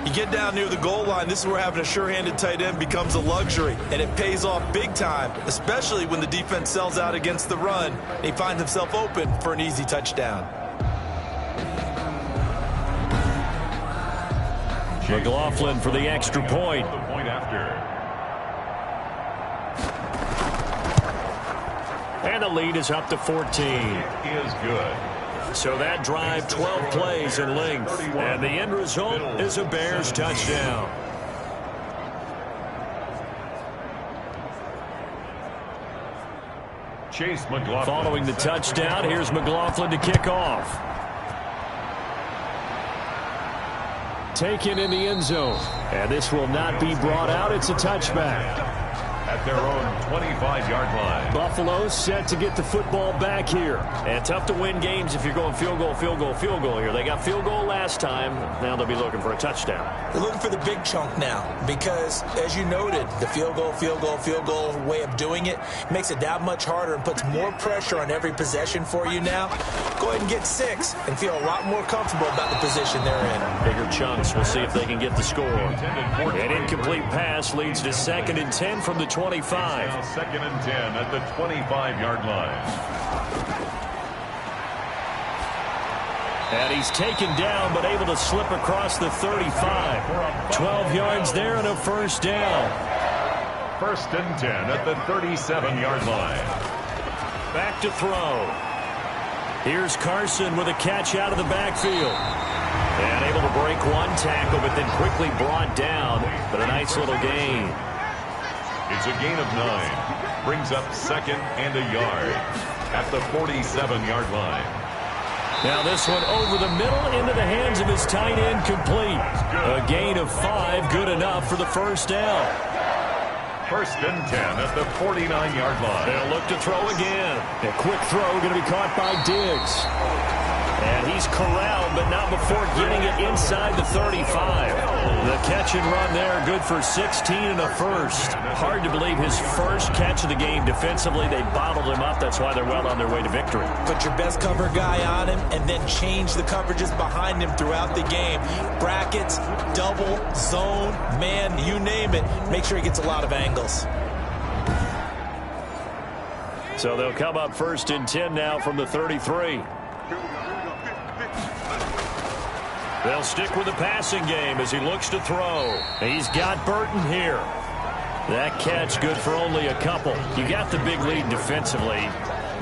You get down near the goal line, this is where having a sure-handed tight end becomes a luxury, and it pays off big time, especially when the defense sells out against the run, and he finds himself open for an easy touchdown. McLaughlin for the extra point. The point after. And the lead is up to 14. It is good. So that drive, 12 plays in length. And the end result is a Bears touchdown. Chase McLaughlin. Following the touchdown, here's McLaughlin to kick off. Taken in the end zone. And this will not be brought out. It's a touchback. At their own 25-yard line. Buffalo set to get the football back here. And tough to win games if you're going field goal, field goal, field goal here. They got field goal last time. Now they'll be looking for a touchdown. They're looking for the big chunk now because, as you noted, the field goal way of doing it makes it that much harder and puts more pressure on every possession for you now. Go ahead and get 6 and feel a lot more comfortable about the position they're in. Bigger chunks. We'll see if they can get the score. An incomplete pass leads to 2nd and 10 from the 25. Now 2nd and 10 at the 25-yard line. And he's taken down but able to slip across the 35. 12 yards there and a first down. 1st and 10 at the 37-yard line. Back to throw. Here's Carson with a catch out of the backfield. And able to break 1 tackle but then quickly brought down. But a nice little gain. It's a gain of 9. Brings up 2nd and a yard at the 47-yard line. Now this one over the middle into the hands of his tight end, complete. A gain of 5, good enough for the first down. 1st and 10 at the 49-yard line. They'll look to throw again. A quick throw going to be caught by Diggs. And he's corralled, but not before getting it inside the 35. The catch and run there, good for 16 and a first. Hard to believe his first catch of the game defensively. They bottled him up. That's why they're well on their way to victory. Put your best cover guy on him and then change the coverages behind him throughout the game. Brackets, double, zone, man, you name it. Make sure he gets a lot of angles. So they'll come up 1st and 10 now from the 33. They'll stick with the passing game as he looks to throw. He's got Burton here. That catch good for only a couple. You got the big lead defensively.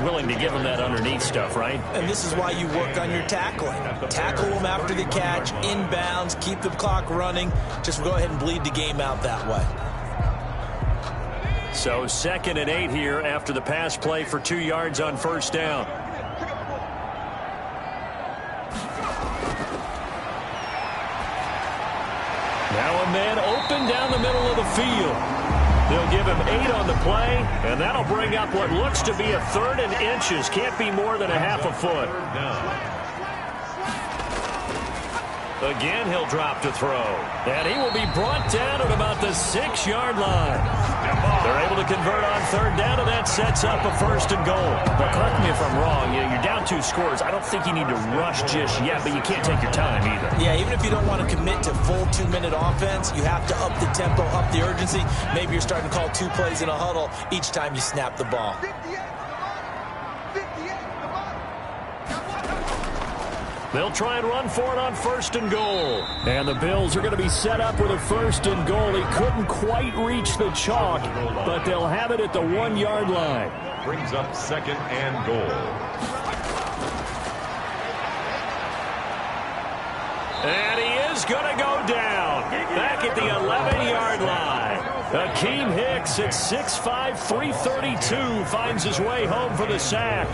Willing to give him that underneath stuff, right? And this is why you work on your tackling. Tackle them after the catch, inbounds, keep the clock running. Just go ahead and bleed the game out that way. So 2nd and 8 here after the pass play for 2 yards on first down. Now a man open down the middle of the field. They'll give him 8 on the play, and that'll bring up what looks to be a 3rd and inches. Can't be more than a half a foot. Again, he'll drop to throw. And he will be brought down at about the 6-yard line. They're able to convert on third down, and that sets up a 1st and goal. But correct me if I'm wrong. You're down 2 scores. I don't think you need to rush just yet, but you can't take your time either. Yeah, even if you don't want to commit to full 2-minute offense, you have to up the tempo, up the urgency. Maybe you're starting to call 2 plays in a huddle each time you snap the ball. They'll try and run for it on 1st and goal. And the Bills are going to be set up with a 1st and goal. He couldn't quite reach the chalk, but they'll have it at the 1-yard line. Brings up 2nd and goal. And he is going to go down. Back at the 11-yard line. Akeem Hicks at 6'5", 332 finds his way home for the sack.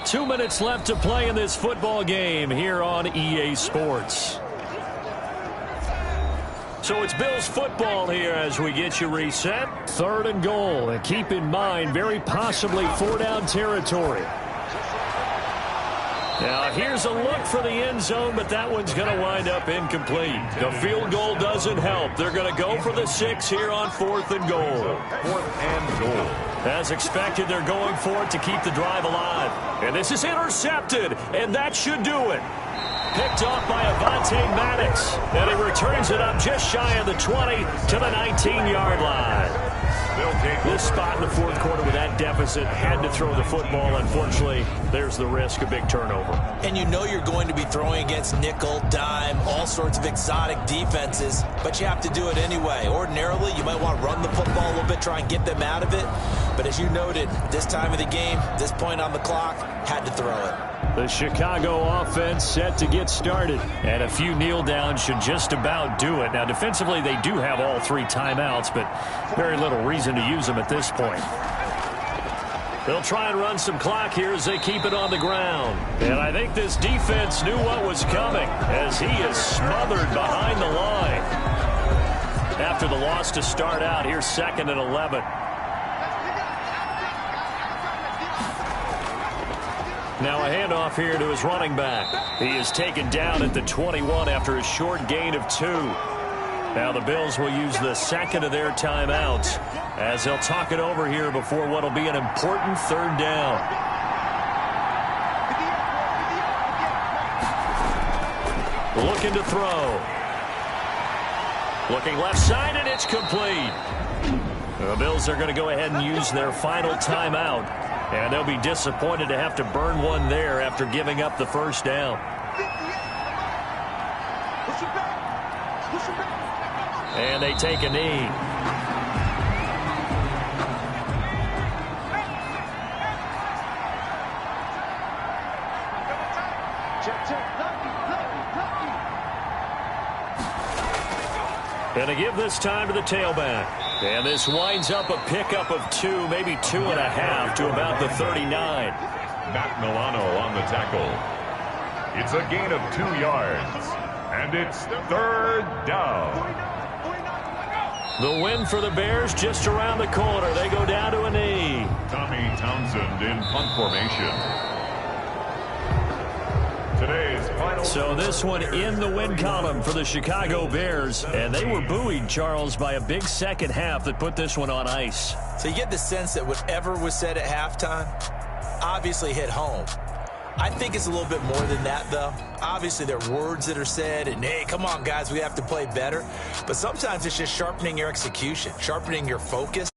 2 minutes left to play in this football game here on EA Sports. So it's Bills football here as we get you reset. 3rd and goal. And keep in mind, very possibly 4-down territory. Now, here's a look for the end zone, but that one's going to wind up incomplete. The field goal doesn't help. They're going to go for the 6 here on 4th and goal. 4th and goal. As expected, they're going for it to keep the drive alive. And this is intercepted, and that should do it. Picked off by Avonte Maddox, and he returns it up just shy of the 20 to the 19-yard line. This spot in the 4th quarter with that deficit, had to throw the football. Unfortunately, there's the risk of big turnover. And you know you're going to be throwing against nickel, dime, all sorts of exotic defenses, but you have to do it anyway. Ordinarily, you might want to run the football a little bit, try and get them out of it. But as you noted, this time of the game, this point on the clock, had to throw it. The Chicago offense set to get started, and a few kneel downs should just about do it. Now, defensively, they do have all 3 timeouts, but very little reason to use them at this point. They'll try and run some clock here as they keep it on the ground. And I think this defense knew what was coming as he is smothered behind the line. After the loss to start out, here's 2nd and 11. Now a handoff here to his running back. He is taken down at the 21 after a short gain of 2. Now the Bills will use the 2nd of their timeouts as they'll talk it over here before what will be an important 3rd down. Looking to throw. Looking left side, and it's complete. The Bills are going to go ahead and use their final timeout. And they'll be disappointed to have to burn one there after giving up the 1st down. And they take a knee. And to give this time to the tailback. And this winds up a pickup of 2, maybe 2.5 to about the 39. Matt Milano on the tackle. It's a gain of 2 yards. And it's 3rd down. The win for the Bears just around the corner. They go down to a knee. Tommy Townsend in punt formation. Today's final. So this one in the win column for the Chicago Bears. And they were buoyed, Charles, by a big second half that put this one on ice. So you get the sense that whatever was said at halftime obviously hit home. I think it's a little bit more than that, though. Obviously, there are words that are said, and, hey, come on, guys, we have to play better. But sometimes it's just sharpening your execution, sharpening your focus.